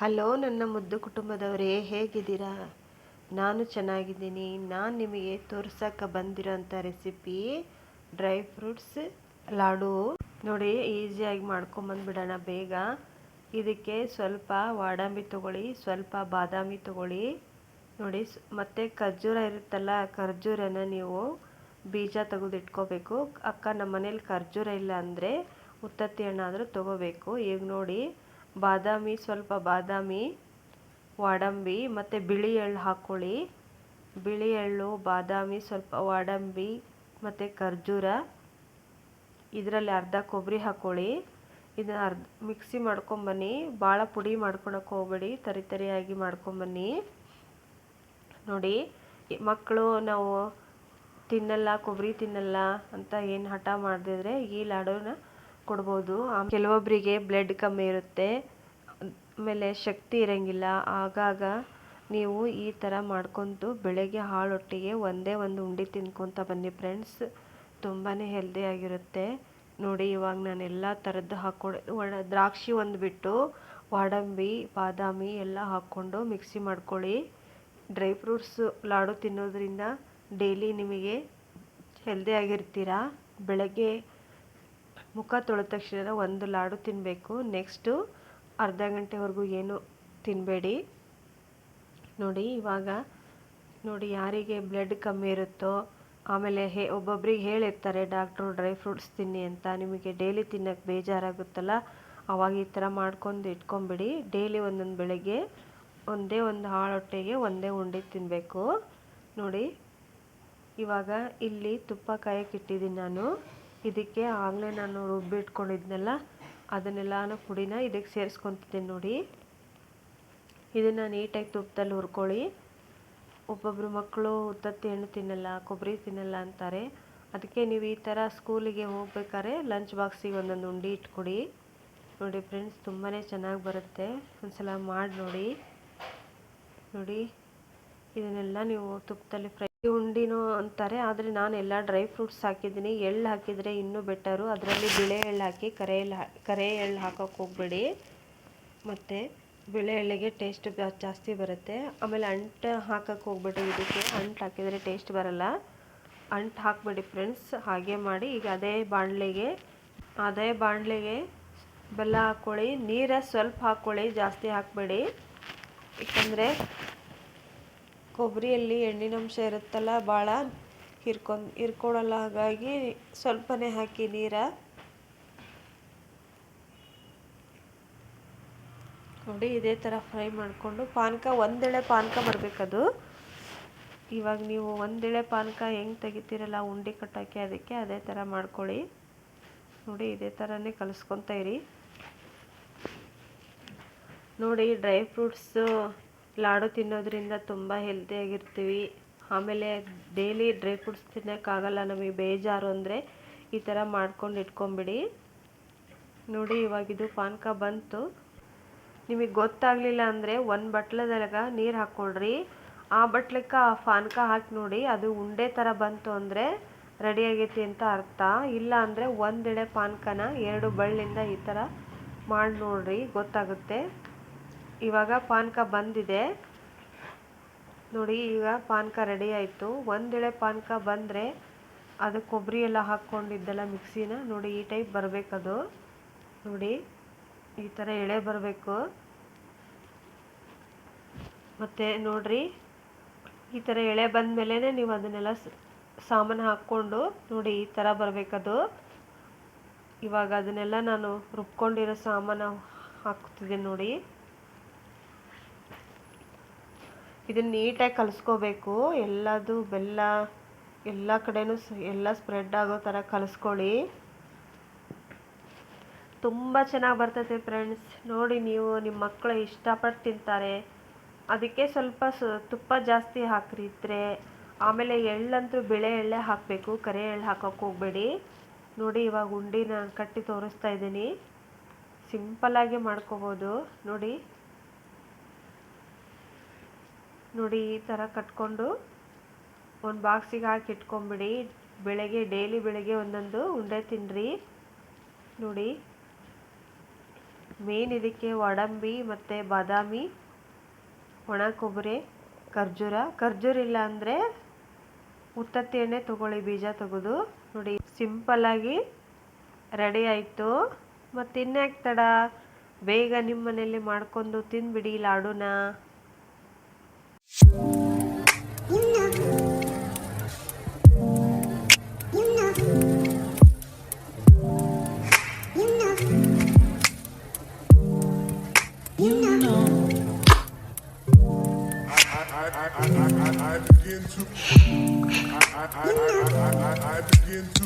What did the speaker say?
Hello ನನ್ನ ಮುದ್ದು ಕುಟುಂಬದವರೇ, ಹೇಗಿದ್ದೀರಾ? ನಾನು ಚೆನ್ನಾಗಿದ್ದೀನಿ. ನಾನು ನಿಮಗೆ ತೋರ್ಸಕ್ಕೆ ಬಂದಿರೋಂಥ ರೆಸಿಪಿ ಡ್ರೈ ಫ್ರೂಟ್ಸ್ ಲಾಡು. ನೋಡಿ, ಈಸಿಯಾಗಿ ಮಾಡ್ಕೊಂಬಂದ್ಬಿಡೋಣ ಬೇಗ. ಇದಕ್ಕೆ ಸ್ವಲ್ಪ ವಾಡಂಬಿ ತೊಗೊಳ್ಳಿ, ಸ್ವಲ್ಪ ಬಾದಾಮಿ ತೊಗೊಳ್ಳಿ. ನೋಡಿ, ಮತ್ತು ಖರ್ಜೂರ ಇರುತ್ತಲ್ಲ, ಖರ್ಜೂರನ ನೀವು ಬೀಜ ತೆಗೆದಿಟ್ಕೋಬೇಕು. ಅಕ್ಕ, ನಮ್ಮ ಮನೇಲಿ ಖರ್ಜೂರ ಇಲ್ಲ ಅಂದರೆ ಉತ್ತತ್ತಿ ಹಣ್ಣಾದರೂ ತೊಗೋಬೇಕು. ಈಗ ನೋಡಿ, ಬಾದಾಮಿ, ಸ್ವಲ್ಪ ಬಾದಾಮಿ, ವಾಡಂಬಿ ಮತ್ತು ಬಿಳಿ ಎಳ್ಳು ಹಾಕ್ಕೊಳ್ಳಿ. ಬಿಳಿ ಎಳ್ಳು, ಬಾದಾಮಿ, ಸ್ವಲ್ಪ ವಾಡಂಬಿ ಮತ್ತು ಖರ್ಜೂರ. ಇದರಲ್ಲಿ ಅರ್ಧ ಕೊಬ್ಬರಿ ಹಾಕ್ಕೊಳ್ಳಿ. ಇದನ್ನು ಮಿಕ್ಸಿ ಮಾಡ್ಕೊಂಬನ್ನಿ. ಭಾಳ ಪುಡಿ ಮಾಡ್ಕೊಳಕ್ಕೆ ಹೋಗ್ಬೇಡಿ, ತರಿಯಾಗಿ ಮಾಡ್ಕೊಂಬನ್ನಿ. ನೋಡಿ, ಮಕ್ಕಳು ನಾವು ತಿನ್ನಲ್ಲ, ಕೊಬ್ಬರಿ ತಿನ್ನಲ್ಲ ಅಂತ ಏನು ಹಠ ಮಾಡದಿದ್ರೆ ಈ ಲಾಡುನ ಕೊಡ್ಬೋದು. ಕೆಲವೊಬ್ಬರಿಗೆ ಬ್ಲಡ್ ಕಮ್ಮಿ ಇರುತ್ತೆ, ಆಮೇಲೆ ಶಕ್ತಿ ಇರೋಂಗಿಲ್ಲ. ಆಗಾಗ ನೀವು ಈ ಥರ ಮಾಡ್ಕೊತು ಬೆಳಗ್ಗೆ ಹಾಳೊಟ್ಟಿಗೆ ಒಂದೇ ಒಂದು ಉಂಡೆ ತಿನ್ಕೊತ ಬನ್ನಿ ಫ್ರೆಂಡ್ಸ್. ತುಂಬಾ ಹೆಲ್ದಿಯಾಗಿರುತ್ತೆ. ನೋಡಿ, ಇವಾಗ ನಾನು ಎಲ್ಲ ಥರದ್ದು ಹಾಕ್ಕೊಂಡು ದ್ರಾಕ್ಷಿ ಒಂದು ಬಿಟ್ಟು ವಾಡಂಬಿ, ಬಾದಾಮಿ ಎಲ್ಲ ಹಾಕ್ಕೊಂಡು ಮಿಕ್ಸಿ ಮಾಡ್ಕೊಳ್ಳಿ. ಡ್ರೈ ಫ್ರೂಟ್ಸ್ ಲಾಡು ತಿನ್ನೋದ್ರಿಂದ ಡೈಲಿ ನಿಮಗೆ ಹೆಲ್ದಿಯಾಗಿರ್ತೀರಾ. ಬೆಳಗ್ಗೆ ಮುಖ ತೊಳೆದ ತಕ್ಷಣ ಒಂದು ಲಾಡು ತಿನ್ನಬೇಕು. ನೆಕ್ಸ್ಟು ಅರ್ಧ ಗಂಟೆವರೆಗೂ ಏನು ತಿನ್ನಬೇಡಿ. ನೋಡಿ, ಇವಾಗ ನೋಡಿ, ಯಾರಿಗೆ ಬ್ಲಡ್ ಕಮ್ಮಿ ಇರುತ್ತೋ, ಆಮೇಲೆ ಒಬ್ಬೊಬ್ರಿಗೆ ಹೇಳಿರ್ತಾರೆ ಡಾಕ್ಟ್ರು ಡ್ರೈ ಫ್ರೂಟ್ಸ್ ತಿನ್ನಿ ಅಂತ. ನಿಮಗೆ ಡೈಲಿ ತಿನ್ನೋಕ್ಕೆ ಬೇಜಾರಾಗುತ್ತಲ್ಲ, ಅವಾಗ ಈ ಥರ ಮಾಡ್ಕೊಂಡು ಇಟ್ಕೊಂಬಿಡಿ. ಡೈಲಿ ಒಂದೊಂದು ಬೆಳಗ್ಗೆ ಒಂದೇ ಒಂದು ಹಾಳೊಟ್ಟೆಗೆ ಒಂದೇ ಉಂಡೆ ತಿನ್ನಬೇಕು. ನೋಡಿ, ಇವಾಗ ಇಲ್ಲಿ ತುಪ್ಪ ಕಾಯಕ್ಕೆ ಇಟ್ಟಿದ್ದೀನಿ ನಾನು. ಇದಕ್ಕೆ ಆಗಲೇ ನಾನು ರುಬ್ಬಿಟ್ಕೊಂಡಿದ್ನಲ್ಲ, ಅದನ್ನೆಲ್ಲನೂ ಪುಡಿನ ಇದಕ್ಕೆ ಸೇರಿಸ್ಕೊತಿದ್ದೀನಿ. ನೋಡಿ, ಇದನ್ನು ನೀಟಾಗಿ ತುಪ್ಪದಲ್ಲಿ ಹುರ್ಕೊಳ್ಳಿ. ಒಬ್ಬೊಬ್ಬರು ಮಕ್ಕಳು ಉತ್ತತ್ತಿ ಹಣ್ಣು ತಿನ್ನಲ್ಲ, ಕೊಬ್ಬರಿ ತಿನ್ನಲ್ಲ ಅಂತಾರೆ. ಅದಕ್ಕೆ ನೀವು ಈ ಥರ ಸ್ಕೂಲಿಗೆ ಹೋಗ್ಬೇಕಾದ್ರೆ ಲಂಚ್ ಬಾಕ್ಸಿಗೆ ಒಂದೊಂದು ಉಂಡೆ ಇಟ್ಕೊಡಿ. ನೋಡಿ ಫ್ರೆಂಡ್ಸ್, ತುಂಬಾ ಚೆನ್ನಾಗಿ ಬರುತ್ತೆ. ಒಂದ್ಸಲ ಮಾಡಿ ನೋಡಿ. ನೋಡಿ, ಇದನ್ನೆಲ್ಲ ನೀವು ತುಪ್ಪದಲ್ಲಿ ಫ್ರೈ ಉಂಡಿನೂ ಅಂತಾರೆ, ಆದರೆ ನಾನು ಎಲ್ಲ ಡ್ರೈ ಫ್ರೂಟ್ಸ್ ಹಾಕಿದ್ದೀನಿ. ಎಳ್ಳು ಹಾಕಿದರೆ ಇನ್ನೂ ಬೆಟರು. ಅದರಲ್ಲಿ ಬಿಳೆ ಎಳ್ಳು ಹಾಕಿ, ಕರೆ ಎಳ್ಳು ಹಾಕೋಕ್ಕೆ ಹೋಗಬೇಡಿ. ಮತ್ತು ಬಿಳೆ ಎಳ್ಳಿಗೆ ಟೇಸ್ಟ್ ಜಾಸ್ತಿ ಬರುತ್ತೆ. ಆಮೇಲೆ ಅಂಟು ಹಾಕೋಕ್ಕೆ ಹೋಗ್ಬೇಡಿ. ಇದಕ್ಕೆ ಅಂಟು ಹಾಕಿದರೆ ಟೇಸ್ಟ್ ಬರಲ್ಲ. ಅಂಟು ಹಾಕಬೇಡಿ ಫ್ರೆಂಡ್ಸ್. ಹಾಗೆ ಮಾಡಿ. ಈಗ ಅದೇ ಬಾಣಲೆಗೆ ಬೆಲ್ಲ ಹಾಕ್ಕೊಳ್ಳಿ. ನೀರು ಸ್ವಲ್ಪ ಹಾಕ್ಕೊಳ್ಳಿ, ಜಾಸ್ತಿ ಹಾಕಬೇಡಿ. ಯಾಕಂದರೆ ಕೊಬ್ಬರಿಯಲ್ಲಿ ಎಣ್ಣಿನಂಶ ಇರುತ್ತಲ್ಲ, ಭಾಳ ಹಿರ್ಕೊಳ್ಳಲ್ಲ. ಹಾಗಾಗಿ ಸ್ವಲ್ಪನೇ ಹಾಕಿ ನೀರು. ನೋಡಿ, ಇದೇ ಥರ ಫ್ರೈ ಮಾಡಿಕೊಂಡು ಪಾನಕ, ಒಂದೆಳೆ ಪಾನಕ ಬರಬೇಕದು. ಇವಾಗ ನೀವು ಒಂದೆಳೆ ಪಾನಕ ಹೆಂಗೆ ತೆಗಿತೀರಲ್ಲ ಉಂಡೆ ಕಟ್ಟೋಕ್ಕೆ, ಅದಕ್ಕೆ ಅದೇ ಥರ ಮಾಡ್ಕೊಳ್ಳಿ. ನೋಡಿ, ಇದೇ ಥರನೇ ಕಲಿಸ್ಕೊತಾ ಇರಿ. ನೋಡಿ, ಡ್ರೈ ಫ್ರೂಟ್ಸು ಲಾಡು ತಿನ್ನೋದ್ರಿಂದ ತುಂಬ ಹೆಲ್ದಿಯಾಗಿರ್ತೀವಿ. ಆಮೇಲೆ ಡೈಲಿ ಡ್ರೈ ಫ್ರೂಟ್ಸ್ ತಿನ್ನೋಕ್ಕಾಗಲ್ಲ, ನಮಗೆ ಬೇಜಾರು ಅಂದರೆ ಈ ಥರ ಮಾಡ್ಕೊಂಡು ಇಟ್ಕೊಂಬಿಡಿ. ನೋಡಿ, ಇವಾಗಿದು ಪಾನಕ ಬಂತು. ನಿಮಗೆ ಗೊತ್ತಾಗಲಿಲ್ಲ ಅಂದರೆ ಒಂದು ಬಟ್ಲದಾಗ ನೀರು ಹಾಕ್ಕೊಳ್ರಿ. ಆ ಬಟ್ಲಕ್ಕೆ ಆ ಪಾನಕ ಹಾಕಿ ನೋಡಿ. ಅದು ಉಂಡೆ ಥರ ಬಂತು ಅಂದರೆ ರೆಡಿ ಆಗೈತಿ ಅಂತ ಅರ್ಥ. ಇಲ್ಲ ಅಂದರೆ ಒಂದೆಳೆ ಪಾನಕನ 2 ಬಳ್ಳಿಂದ ಈ ಥರ ಮಾಡಿ ನೋಡ್ರಿ, ಗೊತ್ತಾಗುತ್ತೆ. ಇವಾಗ ಪಾನಕ ಬಂದಿದೆ ನೋಡಿ. ಈಗ ಪಾನಕ ರೆಡಿ ಆಯಿತು. ಒಂದೆಳೆ ಪಾನಕ ಬಂದರೆ ಅದು ಕೊಬ್ಬರಿ ಎಲ್ಲ ಹಾಕ್ಕೊಂಡಿದ್ದೆಲ್ಲ ಮಿಕ್ಸಿನ ನೋಡಿ, ಈ ಟೈಪ್ ಬರಬೇಕದು. ನೋಡಿ, ಈ ಥರ ಎಳೆ ಬರಬೇಕು. ಮತ್ತು ನೋಡ್ರಿ, ಈ ಥರ ಎಳೆ ಬಂದ ಮೇಲೆ ನೀವು ಅದನ್ನೆಲ್ಲ ಸಾಮಾನು ಹಾಕ್ಕೊಂಡು ನೋಡಿ, ಈ ಥರ ಬರಬೇಕದು. ಇವಾಗ ಅದನ್ನೆಲ್ಲ ನಾನು ರುಬ್ಕೊಂಡಿರೋ ಸಾಮಾನು ಹಾಕ್ತಿದ್ದೀನಿ ನೋಡಿ. ಇದನ್ನು ನೀಟಾಗಿ ಕಲಿಸ್ಕೋಬೇಕು. ಎಲ್ಲದು ಬೆಲ್ಲ ಎಲ್ಲ ಕಡೆನೂ ಎಲ್ಲ ಸ್ಪ್ರೆಡ್ ಆಗೋ ಥರ ಕಲಿಸ್ಕೊಳ್ಳಿ. ತುಂಬ ಚೆನ್ನಾಗಿ ಬರ್ತೈತೆ ಫ್ರೆಂಡ್ಸ್. ನೋಡಿ, ನೀವು ನಿಮ್ಮ ಮಕ್ಕಳು ಇಷ್ಟಪಟ್ಟು ತಿಂತಾರೆ. ಅದಕ್ಕೆ ಸ್ವಲ್ಪ ತುಪ್ಪ ಜಾಸ್ತಿ ಹಾಕ್ರಿ ಇದ್ರೆ. ಆಮೇಲೆ ಎಳ್ಳಂತೂ ಬಿಳೆ ಎಳ್ಳೆ ಹಾಕಬೇಕು, ಕರೆ ಎಳ್ಳು ಹಾಕೋಕ್ಕೆ ಹೋಗಬೇಡಿ. ನೋಡಿ, ಇವಾಗ ಉಂಡಿನ ಕಟ್ಟಿ ತೋರಿಸ್ತಾ ಇದ್ದೀನಿ. ಸಿಂಪಲ್ಲಾಗಿ ಮಾಡ್ಕೋಬೋದು. ನೋಡಿ, ಈ ಥರ ಕಟ್ಕೊಂಡು ಒಂದು ಬಾಕ್ಸಿಗೆ ಹಾಕಿ ಇಟ್ಕೊಂಬಿಡಿ. ಡೈಲಿ ಬೆಳಗ್ಗೆ ಒಂದೊಂದು ಉಂಡೆ ತಿನ್ನಿರಿ. ನೋಡಿ, ಮೇನ್ ಇದಕ್ಕೆ ಗೋಡಂಬಿ ಮತ್ತು ಬಾದಾಮಿ, ಒಣ ಕೊಬ್ಬರಿ, ಖರ್ಜೂರ ಇಲ್ಲ ಅಂದರೆ ಉತ್ತತ್ತಿ ಎಣ್ಣೆ ತೊಗೊಳ್ಳಿ, ಬೀಜ ತೆಗೆದು. ನೋಡಿ ಸಿಂಪಲ್ಲಾಗಿ ರೆಡಿ ಆಯಿತು. ಮತ್ತು ಇನ್ಯಾಕೆ ತಡ, ಬೇಗ ನಿಮ್ಮ ಮನೆಯಲ್ಲಿ ಮಾಡ್ಕೊಂಡು ತಿಂದುಬಿಡಿ ಲಾಡುನ. I begin to